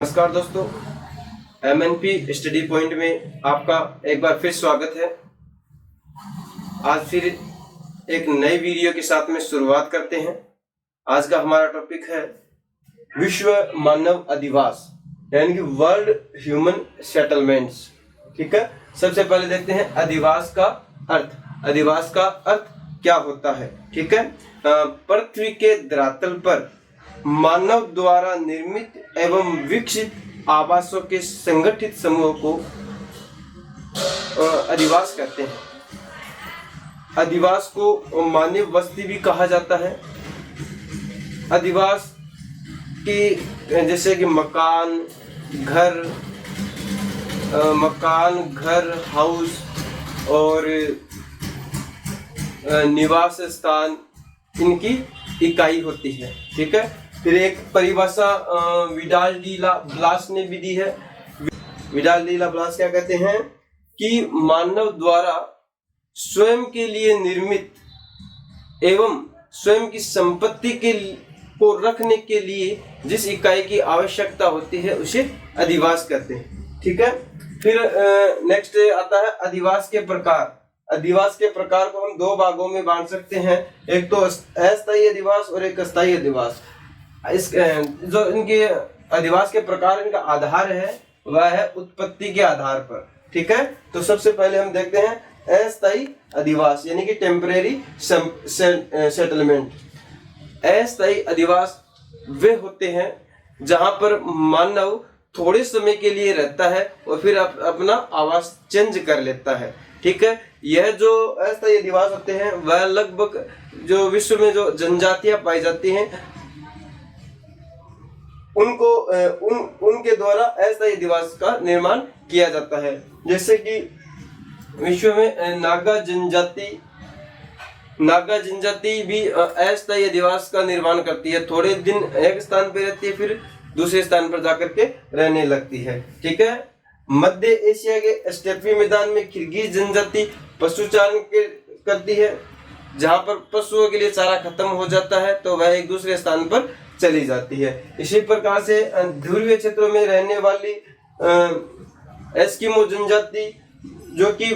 नमस्कार दोस्तों, MNP study point में आपका एक बार फिर स्वागत है। आज फिर एक नई वीडियो के साथ में शुरुआत करते हैं। आज का हमारा टॉपिक है विश्व मानव अधिवास यानी कि वर्ल्ड ह्यूमन सेटलमेंट्स। ठीक है, सबसे पहले देखते हैं अधिवास का अर्थ। अधिवास का अर्थ क्या होता है? ठीक है, पृथ्वी के धरातल पर मानव द्वारा निर्मित एवं विकसित आवासों के संगठित समूह को अधिवास कहते हैं। अधिवास को मानव बस्ती भी कहा जाता है। अधिवास की जैसे कि मकान, घर, हाउस और निवास स्थान, इनकी इकाई होती है। ठीक है, फिर एक परिभाषा विडाल डी ला ब्लास ने भी दी है। विडाल डी ला ब्लास क्या कहते हैं कि मानव द्वारा स्वयं के लिए निर्मित एवं स्वयं की संपत्ति को रखने के लिए जिस इकाई की आवश्यकता होती है उसे अधिवास कहते हैं। ठीक है, फिर नेक्स्ट आता है अधिवास के प्रकार। अधिवास के प्रकार को हम दो भागों में बांट सकते हैं, एक तो अस्थायी अधिवास और एक स्थायी अधिवास। इस जो इनके अधिवास के प्रकार, इनका आधार है वह है उत्पत्ति के आधार पर। ठीक है, तो सबसे पहले हम देखते हैं अस्थायी अधिवास यानी कि टेम्परेरी सेटलमेंट। अस्थायी अधिवास वे होते हैं जहां पर मानव थोड़े समय के लिए रहता है और फिर अपना आवास चेंज कर लेता है। ठीक है, यह जो अस्थायी अधिवास होते हैं वह लगभग जो विश्व में जो जनजातियां पाई जाती हैं उनको उनके द्वारा अस्थायी अधिवास का निर्माण किया जाता है। जैसे कि विश्व में नागा जनजाति भी अस्थायी अधिवास का निर्माण करती है। थोड़े दिन एक स्थान पर रहती है, फिर दूसरे स्थान पर जाकर के रहने लगती है। ठीक है, मध्य एशिया के स्टेपी मैदान में किर्गिज जनजाति पशुचारण करती है। जहां पर पशुओं के लिए चारा खत्म हो जाता है तो वह एक दूसरे स्थान पर चली जाती है। इसी प्रकार से ध्रुवीय क्षेत्रों में रहने वाली एस्किमो जनजाति, जो कि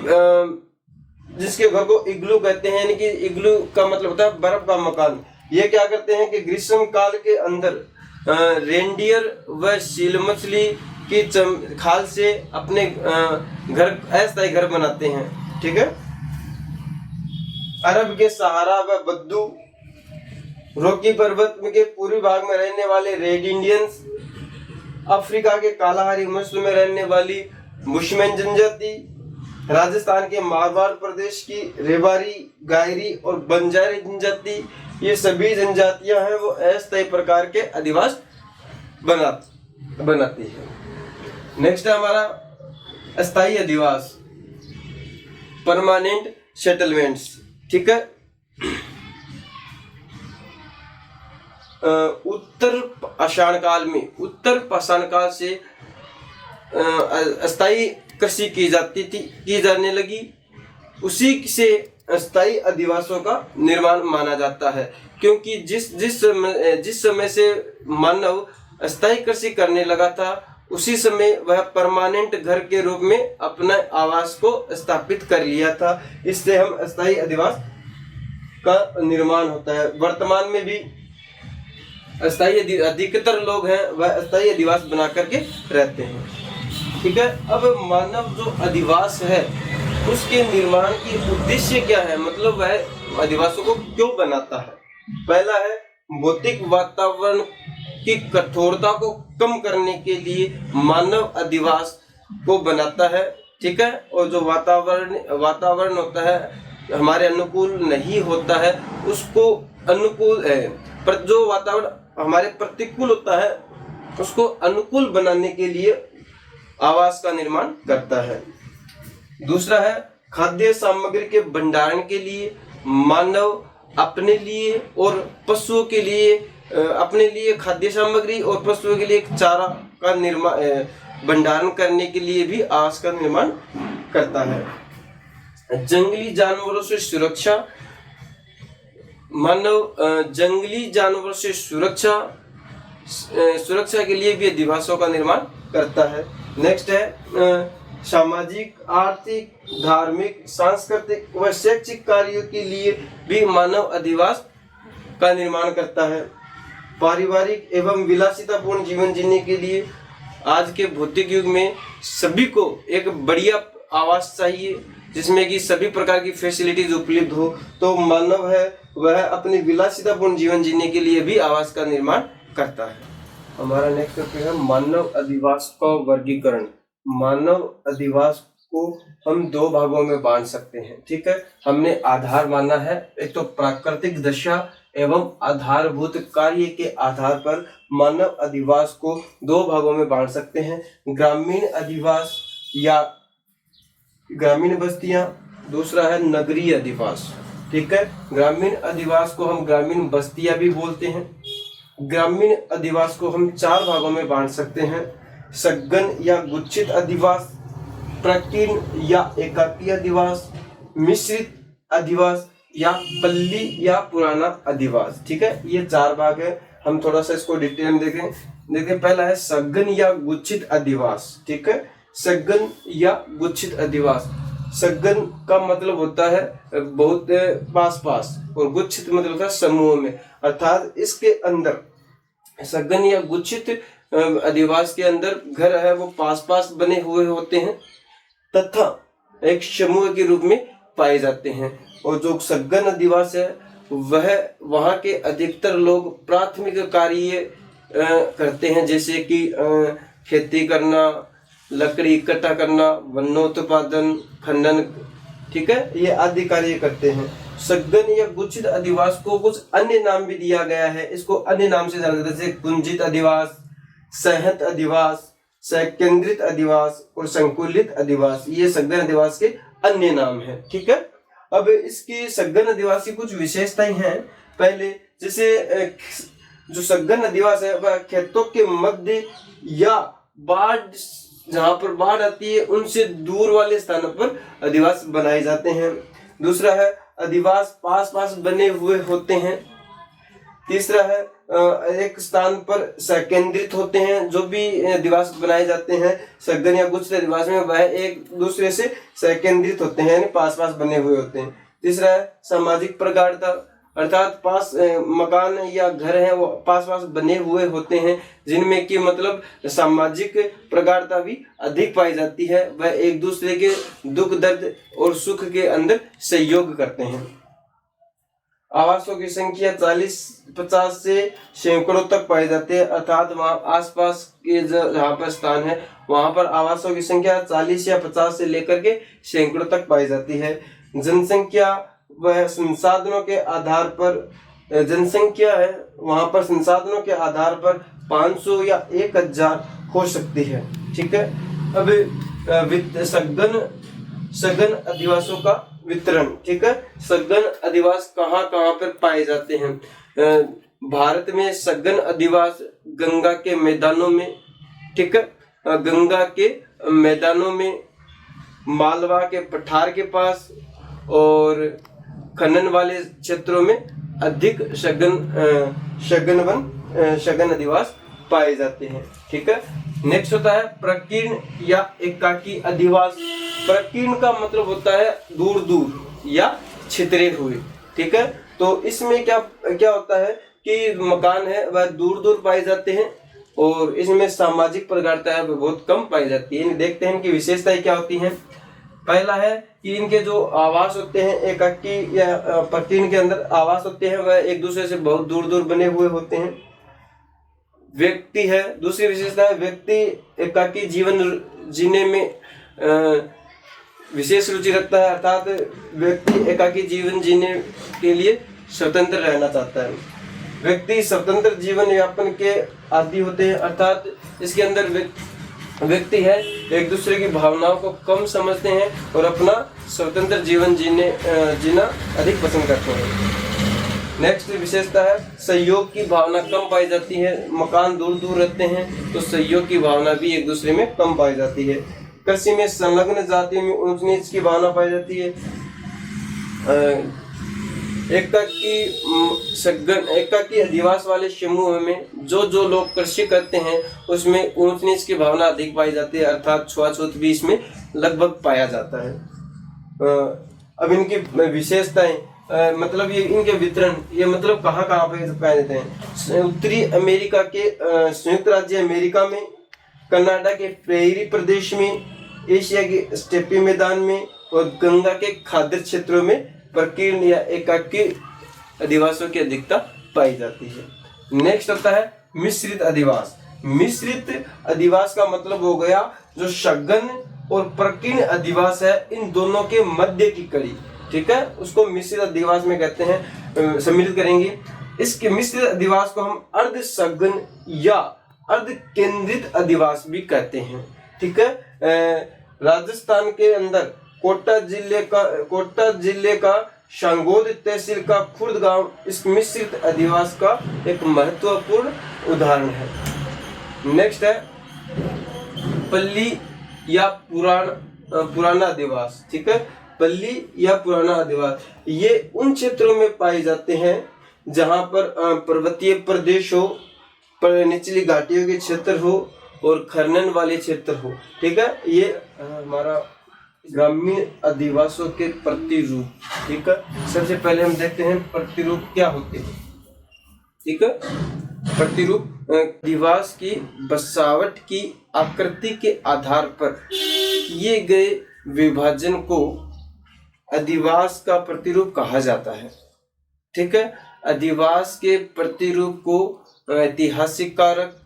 जिसके घर को इग्लू कहते हैं, यानी कि इग्लू का मतलब होता है बर्फ का मकान। ये क्या करते हैं कि ग्रीष्म काल के अंदर रेंडियर व सील मछली की खाल से अपने घर अस्थायी घर बनाते हैं। ठीक है, अरब के सहारा व बद्दू, रॉकी पर्वत के पूर्वी भाग में रहने वाले रेड इंडियंस, अफ्रीका के कालाहारी मिस्र में रहने वाली बुशमैन जनजाति, राजस्थान के मारवाड़ प्रदेश की रेवारी, गायरी और बंजारी जनजाति, ये सभी जनजातियां हैं वो अस्थायी प्रकार के अधिवास बनाती है। नेक्स्ट है हमारा स्थायी अधिवास, परमानेंट सेटलमेंट्स। ठीक है, उत्तर पाषाण काल से अस्थायी कृषि की जाने लगी। उसी से अस्थायी अधिवासों का निर्माण माना जाता है, क्योंकि जिस समय से मानव अस्थायी कृषि करने लगा था उसी समय वह परमानेंट घर के रूप में अपना आवास को स्थापित कर लिया था। इससे हम अस्थायी अधिवास का निर्माण होता है। वर्तमान में भी अस्थायी अधिकतर लोग हैं वह अस्थायी अधिवास बना करके रहते हैं। ठीक है, अब मानव जो अधिवास है उसके निर्माण की उद्देश्य क्या है, मतलब वह अधिवासों को क्यों बनाता है? पहला है भौतिक वातावरण की कठोरता को कम करने के लिए मानव अधिवास को बनाता है। ठीक है, और जो वातावरण होता है हमारे अनुकूल नहीं होता है उसको अनुकूल है, पर जो वातावरण हमारे प्रतिकूल होता है उसको अनुकूल बनाने के लिए आवास का निर्माण करता है। दूसरा है खाद्य सामग्री के भंडारण के लिए मानव अपने लिए और पशुओं के लिए, अपने लिए खाद्य सामग्री और पशुओं के लिए चारा का भंडारण करने के लिए भी आवास का निर्माण करता है। जंगली जानवरों से सुरक्षा, मानव जंगली जानवरों से सुरक्षा सुरक्षा के लिए भी अधिवासों का निर्माण करता है। नेक्स्ट है सामाजिक, आर्थिक, धार्मिक, सांस्कृतिक व शैक्षिक कार्यों के लिए भी मानव अधिवास का निर्माण करता है। पारिवारिक एवं विलासितापूर्ण जीवन जीने के लिए आज के भौतिक युग में सभी को एक बढ़िया आवास चाहिए जिसमें कि सभी प्रकार की फैसिलिटीज उपलब्ध हो। तो मानव है वह अपनी विलासितापूर्ण जीवन जीने के लिए भी आवास का निर्माण करता है। हमारा नेक्स्ट टॉपिक है मानव अधिवास का वर्गीकरण। मानव अधिवास को हम दो भागों में बांट सकते हैं, ठीक है। हमने आधार माना है, एक तो प्राकृतिक दशा एवं आधारभूत कार्य के आधार पर मानव अधिवास को दो भागों में बांट सकते हैं, ग्रामीण अधिवास या ग्रामीण बस्तियां, दूसरा है नगरीय अधिवास, ठीक है। ग्रामीण अधिवास को हम ग्रामीण बस्तियां भी बोलते हैं। ग्रामीण अधिवास को हम चार भागों में बांट सकते हैं, सघन या गुच्छित अधिवास, प्रकीर्ण या एकाकी अधिवास, मिश्रित अधिवास या पल्ली या पुराना अधिवास, ठीक है। ये चार भाग है, हम थोड़ा सा इसको डिटेल में देखें। पहला है सघन या गुच्छित अधिवास, ठीक है। सघन या गुच्छित अधिवास, सघन का मतलब होता है बहुत पास पास और गुच्छित मतलब होता है समूह में, अर्थात इसके अंदर सघन या गुच्छित अधिवास के अंदर घर है वो पास पास बने हुए होते हैं तथा एक समूह के रूप में पाए जाते हैं। और जो सघन अधिवास है वह वहाँ के अधिकतर लोग प्राथमिक कार्य करते हैं, जैसे कि खेती करना, लकड़ी इकट्ठा करना, वनोत्पादन, खनन, ठीक है, ये आदि कार्य करते हैं। सघन या गुच्छित अधिवास को कुछ अन्य नाम भी दिया गया है, इसको अन्य नाम से जाना जाता है, जैसे कुंजित अधिवास, सहत अधिवास, सकेंद्रित अधिवास और संकुलित अधिवास, ये सघन अधिवास के अन्य नाम है, ठीक है। अब इसकी सघन अधिवास की कुछ विशेषताएं हैं। पहले जैसे जो सघन अधिवास है वह खेतों के मध्य या बाढ़, जहाँ पर बाढ़ आती है उनसे दूर वाले स्थानों पर अधिवास बनाए जाते हैं। दूसरा है अधिवास पास पास बने हुए होते हैं। तीसरा है एक स्थान पर सकेंद्रित होते हैं, जो भी अधिवास बनाए जाते हैं सघन या गुच्छित अधिवास में वह एक दूसरे से सकेंद्रित होते हैं, यानी पास पास बने हुए होते हैं। तीसरा है सामाजिक प्रगाढ़ता, अर्थात पास मकान या घर है वो पास पास बने हुए होते हैं जिनमें कि मतलब सामाजिक प्रगाढ़ता भी अधिक पाई जाती है, वह एक दूसरे के दुख दर्द और सुख के अंदर सहयोग करते हैं। आवासों की संख्या 40-50 से सैकड़ों तक पाई जाती है, अर्थात वहाँ आसपास के जहाँ पर स्थान है वहाँ पर आवासों की संख्या 40 या 50 से लेकर के सैकड़ों तक पाई जाती है। जनसंख्या वह संसाधनों के आधार पर, जनसंख्या है वहाँ पर संसाधनों के आधार पर 500 या 1000 हो सकती है, ठीक है। अब सघन अधिवासों का वितरण, ठीक है। सघन अधिवास कहाँ कहाँ पर पाए जाते हैं? भारत में सघन अधिवास गंगा के मैदानों में, ठीक है, गंगा के मैदानों में, मालवा के पठार के पास और खनन वाले क्षेत्रों में अधिक सघन अधिवास पाए जाते हैं, ठीक है। नेक्स्ट होता है प्रकीर्ण या एकाकी अधिवास। प्रकीर्ण का मतलब होता है दूर दूर या छितरे हुए, ठीक है। तो इसमें क्या होता है कि मकान है वह दूर दूर पाए जाते हैं और इसमें सामाजिक प्रगाढ़ता है वह बहुत कम पाई जाती है। देखते हैं इनकी विशेषताएं क्या होती हैं। पहला है कि इनके जो आवास होते हैं एकाकी या प्रकीर्ण के अंदर आवास होते हैं वह एक दूसरे से बहुत दूर दूर बने हुए होते हैं। व्यक्ति है, दूसरी विशेषता है व्यक्ति एकाकी जीवन जीने में विशेष रुचि रखता है, अर्थात व्यक्ति एकाकी जीवन जीने के लिए स्वतंत्र रहना चाहता है। व्यक्ति स्वतंत्र जीवन यापन के आदी होते हैं, अर्थात इसके अंदर व्यक्ति है एक दूसरे की भावनाओं को कम समझते हैं और अपना स्वतंत्र जीवन जीना अधिक पसंद करते हैं। नेक्स्ट विशेषता है सहयोग की भावना कम पाई जाती है। मकान दूर दूर रहते हैं तो सहयोग की भावना भी एक दूसरे में कम पाई जाती है। कृषि में संलग्न जातियों में ऊंच नीच की भावना पाई जाती है। एकाकी अधिवास वाले समूह में जो लोग कृषि करते हैं उसमें ऊंच नीच की भावना अधिक पाई जाती है, अर्थात छुआछूत भी इसमें लगभग पाया जाता है। अब इनकी विशेषताएं, मतलब ये इनके वितरण, ये मतलब कहाँ कहाँ पे पाए जाते हैं। उत्तरी अमेरिका के संयुक्त राज्य अमेरिका में, कनाडा के प्रेरी प्रदेश में, एशिया के स्टेपी मैदान में और गंगा के खाद्य क्षेत्रों में प्रकीर्ण या एकाकी अधिवासों की अधिकता पाई जाती है। नेक्स्ट आता है मिश्रित अधिवास। मिश्रित अधिवास का मतलब हो गया जो सघन और प्रकीर्ण अधिवास है, इन दोनों के मध्य की कड़ी, ठीक है, उसको मिश्रित अधिवास में कहते हैं, सम्मिलित करेंगे। इसके मिश्रित अधिवास को हम अर्ध सघन या अर्ध केंद्रित अधिवास भी कहते हैं, ठीक है। राजस्थान के अंदर कोटा जिले का शांगोद तहसील का खुर्द गांव इस मिश्रित अधिवास का एक महत्वपूर्ण उदाहरण है। नेक्स्ट है पल्ली या पुराना अधिवास, ठीक है। पल्ली या पुराना अधिवास ये उन क्षेत्रों में पाए जाते हैं जहां पर पर्वतीय प्रदेश हो, पर निचली घाटियों के क्षेत्र हो और खनन वाले क्षेत्र हो, ठीक है। ये हमारा ग्रामीण अधिवासों के प्रतिरूप, ठीक है। सबसे पहले हम देखते हैं प्रतिरूप क्या होते हैं, ठीक है। प्रतिरूप अधिवास की बसावट की आकृति के आधार पर किए गए विभाजन को अधिवास का प्रतिरूप कहा जाता है, ठीक है। अधिवास के प्रतिरूप को ऐतिहासिक कारक,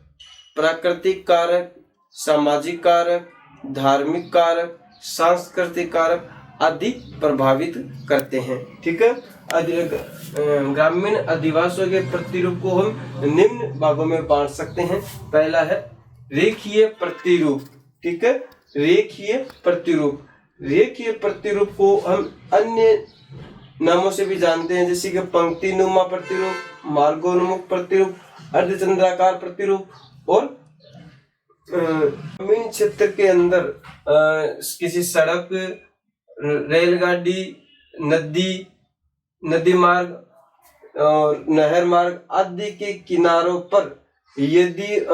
प्राकृतिक कारक, सामाजिक कारक, धार्मिक कारक, सांस्कृतिक कारक आदि प्रभावित करते हैं, ठीक है। ग्रामीण अधिवासों के प्रतिरूप को हम निम्न भागों में बांट सकते हैं। पहला है रेखीय प्रतिरूप, ठीक है। रेखीय प्रतिरूप को हम अन्य नामों से भी जानते हैं, जैसे कि पंक्तिनुमा प्रतिरूप, मार्गोन्मुख प्रतिरूप, अर्धचंद्राकार प्रतिरूप और ग्रामीण क्षेत्र के अंदर किसी सड़क, रेलगाड़ी, नदी मार्ग और नहर मार्ग आदि के किनारों पर यदि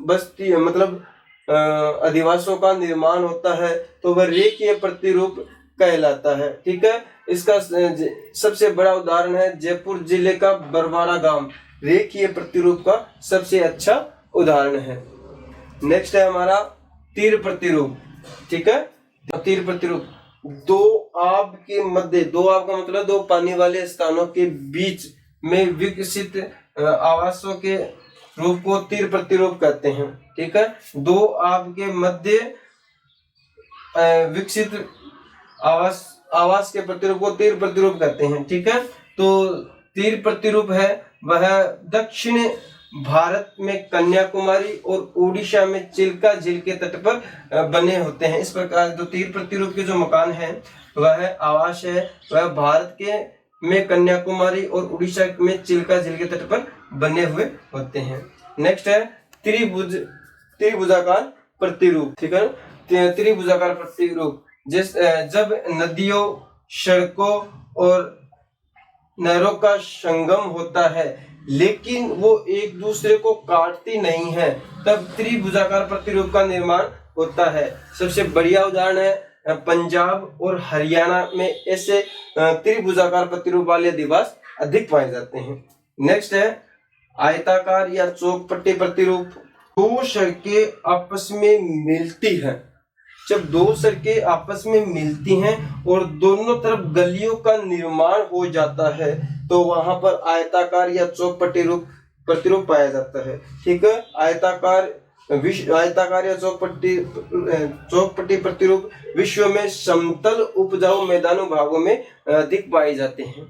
बस्ती मतलब अधिवासों का निर्माण होता है तो वह रेखीय प्रतिरूप कहलाता है, ठीक है। इसका सबसे बड़ा उदाहरण है जयपुर जिले का बरवाड़ा गांव, रेखीय प्रतिरूप का सबसे अच्छा उदाहरण है। नेक्स्ट है हमारा तीर प्रतिरूप, ठीक है। तीर प्रतिरूप दो आब के मध्य, दो आब का मतलब दो पानी वाले स्थानों के बीच में विकसित आवासों के रूप को तीर प्रतिरूप कहते हैं, ठीक है। दो आब के मध्य विकसित आवास के प्रतिरूप को तीर प्रतिरूप कहते हैं, ठीक है। तो तीर प्रतिरूप है वह दक्षिण भारत में कन्याकुमारी और उड़ीसा में चिल्का झील के तट पर बने होते हैं। इस प्रकार जो तीर प्रतिरूप के जो मकान है वह आवास है वह भारत के में कन्याकुमारी और उड़ीसा में चिल्का झील के तट पर बने हुए होते हैं। नेक्स्ट है त्रिभुजाकार प्रतिरूप, ठीक है। त्रिभुजाकार प्रतिरूप जब नदियों, सड़कों और नहरों का संगम होता है लेकिन वो एक दूसरे को काटती नहीं है, तब त्रिभुजाकार प्रतिरूप का निर्माण होता है। सबसे बढ़िया उदाहरण है पंजाब और हरियाणा में ऐसे त्रिभुजाकार प्रतिरूप वाले अधिवास अधिक पाए जाते हैं। नेक्स्ट है आयताकार या चौपट्टी प्रतिरूप। दो सड़कें आपस में मिलती हैं, जब दो सड़कें आपस में मिलती हैं और दोनों तरफ गलियों का निर्माण हो जाता है तो वहां पर आयताकार या चौपट्टी प्रतिरूप पाया जाता है, ठीक है। आयताकार या चौपट्टी प्रतिरूप विश्व में समतल उपजाऊ मैदानों भागों में अधिक पाए जाते हैं।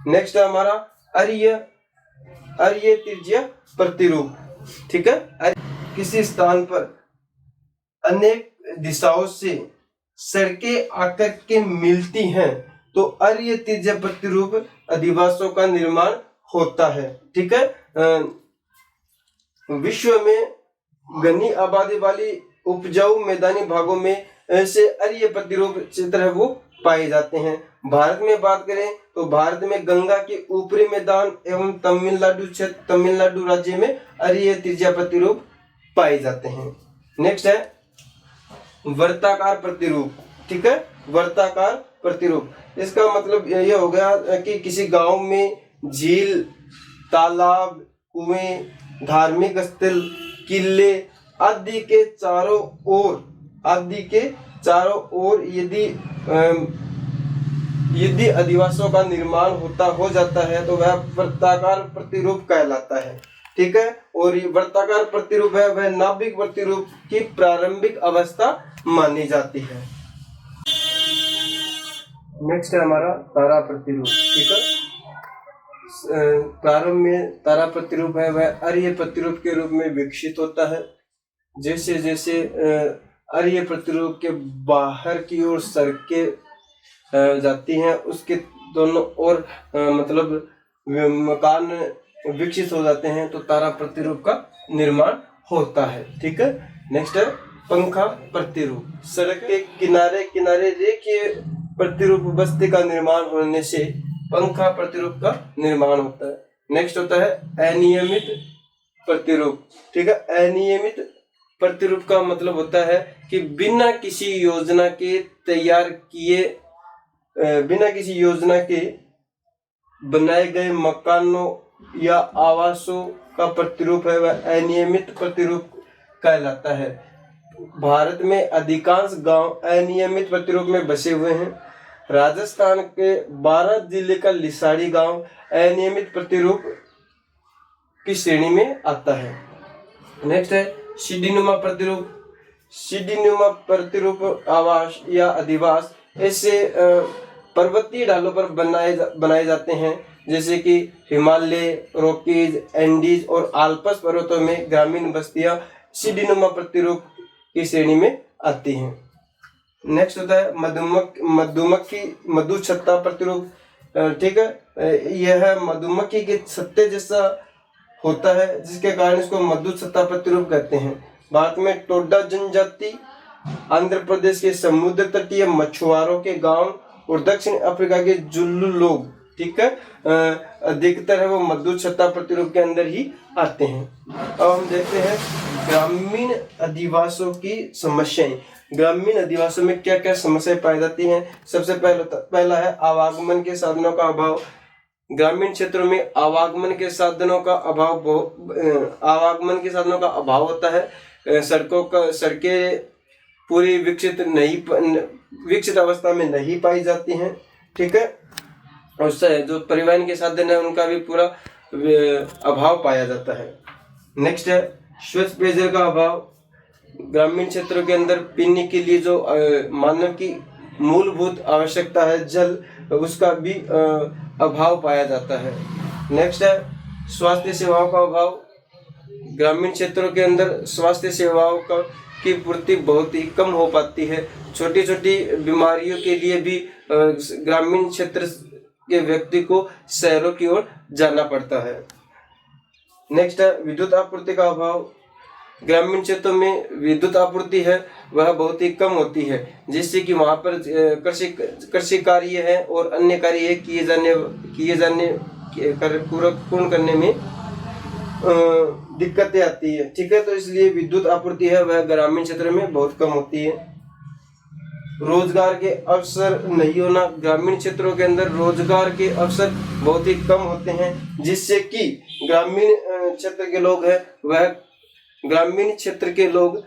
नेक्स्ट है हमारा अर्य त्रिज्या प्रतिरूप, ठीक है। किसी स्थान पर अनेक दिशाओं से सड़कें आकर के मिलती हैं तो अर्य त्रिज्या प्रतिरूप अधिवासों का निर्माण होता है, ठीक है। विश्व में घनी आबादी वाली उपजाऊ मैदानी भागों में ऐसे अर्य प्रतिरूप क्षेत्र है वो पाए जाते हैं। भारत में बात करें तो भारत में गंगा के ऊपरी मैदान एवं तमिलनाडु राज्य में अरीय त्रिज्या प्रतिरूप पाए जाते हैं। नेक्स्ट है वर्ताकार प्रतिरूप। ठीक है, वर्ताकार प्रतिरूप, इसका मतलब यह हो गया कि किसी गांव में झील, तालाब, कुएं, धार्मिक स्थल, किले आदि के चारों ओर यदि अधिवासियों का निर्माण हो जाता है तो वह वर्ताकार प्रतिरूप कहलाता है। ठीक है, और ये वर्ताकार प्रतिरूप है वह नाभिक प्रतिरूप की प्रारंभिक अवस्था मानी जाती है। नेक्स्ट है हमारा तारा प्रतिरूप। ठीक है, प्रारंभ में तारा प्रतिरूप है वह अरीय प्रतिरूप के रूप में विकसित होता है। जैसे जैसे अरीय प्रतिरूप के बाहर की ओर सड़कें जाती हैं, उसके दोनों ओर मतलब मकान विकसित हो जाते हैं तो तारा प्रतिरूप का निर्माण होता है। ठीक है, नेक्स्ट है पंखा प्रतिरूप। सड़क के किनारे किनारे रेखीय प्रतिरूप बस्ती का निर्माण होने से पंखा प्रतिरूप का निर्माण होता है। नेक्स्ट होता है अनियमित प्रतिरूप। ठीक है, अनियमित प्रतिरूप का मतलब होता है कि बिना किसी योजना के बनाए गए मकानों या आवासों का प्रतिरूप है वह अनियमित प्रतिरूप कहलाता है। भारत में अधिकांश गांव अनियमित प्रतिरूप में बसे हुए हैं। राजस्थान के 12 जिले का लिसाड़ी गांव अनियमित प्रतिरूप की श्रेणी में आता है। नेक्स्ट है सीढ़ीनुमा प्रतिरूप। सीढ़ीनुमा प्रतिरूप आवास या अधिवास ऐसे पर्वतीय ढालों पर बनाए जाते हैं जैसे कि हिमालय, रॉकीज, एंडीज और आल्प्स पर्वतों में ग्रामीण बस्तियां सीढ़ीनुमा प्रतिरूप की श्रेणी में आती हैं। नेक्स्ट होता है मधुछत्ता प्रतिरूप। ठीक है, यह मधुमक्खी के छत्ते जैसा होता है जिसके कारण इसको मधुछत्ता प्रतिरूप कहते हैं। भारत में टोडा जनजाति, आंध्र प्रदेश के समुद्र तटीय मछुआरों के गांव और दक्षिण अफ्रीका के जुल्लू लोग, ठीक है, अधिकतर है वो मधुछत्ता प्रतिरूप के अंदर ही आते हैं। अब हम देखते हैं ग्रामीण अधिवासों की समस्याएं। ग्रामीण अधिवासों में क्या क्या समस्याएं पाई जाती हैं। सबसे पहला है आवागमन के साधनों का अभाव। ग्रामीण क्षेत्रों में आवागमन के साधनों का अभाव होता है। सड़कें पूरी विकसित अवस्था में नहीं पाई जाती हैं। ठीक है, और जो परिवहन के साधन है उनका भी पूरा अभाव पाया जाता है। नेक्स्ट है स्वच्छ पेयजल का अभाव। ग्रामीण क्षेत्रों के अंदर पीने के लिए जो मानव की मूलभूत आवश्यकता है जल, उसका भी अभाव पाया जाता है। नेक्स्ट है स्वास्थ्य सेवाओं का अभाव। ग्रामीण क्षेत्रों के अंदर स्वास्थ्य सेवाओं की पूर्ति बहुत ही कम हो पाती है। छोटी छोटी बीमारियों के लिए भी ग्रामीण क्षेत्र के व्यक्ति को शहरों की ओर जाना पड़ता है। नेक्स्ट है विद्युत आपूर्ति का अभाव। ग्रामीण क्षेत्रों में विद्युत आपूर्ति है वह बहुत ही कम होती है, जिससे कि वहां पर कृषि कार्य है और अन्य कार्य पूर्ण करने में दिक्कतें आती है। ठीक है, तो इसलिए विद्युत आपूर्ति है वह ग्रामीण क्षेत्र में बहुत कम होती है। रोजगार के अवसर नहीं होना। ग्रामीण क्षेत्रों के अंदर रोजगार के अवसर बहुत ही कम होते हैं, जिससे कि ग्रामीण क्षेत्र के लोग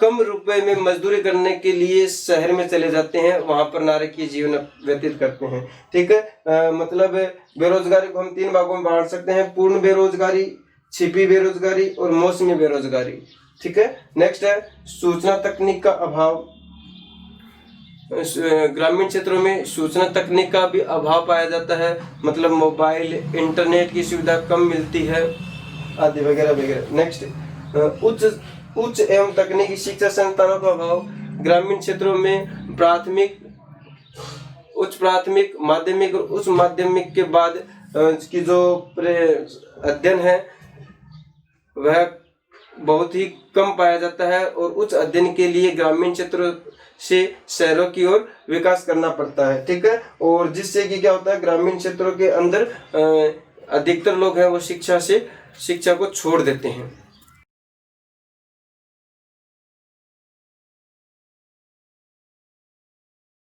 कम रुपए में मजदूरी करने के लिए शहर में चले जाते हैं, वहां पर नारकीय जीवन व्यतीत करते हैं। ठीक है, मतलब बेरोजगारी को हम 3 भागों में बांट सकते हैं: पूर्ण बेरोजगारी, छिपी बेरोजगारी और मौसमी बेरोजगारी। ठीक है, नेक्स्ट है सूचना तकनीक का अभाव। ग्रामीण क्षेत्रों में सूचना तकनीक का भी अभाव पाया जाता है, मतलब मोबाइल, इंटरनेट की सुविधा कम मिलती है आदि वगैरह वगैरह। नेक्स्ट उच्च एवं तकनीकी शिक्षा संस्थानों का अभाव। ग्रामीण क्षेत्रों में उच्च प्राथमिक, माध्यमिक और उच्च माध्यमिक के बाद की जो अध्ययन है वह बहुत ही कम पाया जाता है और उच्च अध्ययन के लिए ग्रामीण क्षेत्रों से शहरों की ओर विकास करना पड़ता है। ठीक है, और जिससे कि क्या होता है, ग्रामीण क्षेत्रों के अंदर अधिकतर लोग हैं वो शिक्षा को छोड़ देते हैं।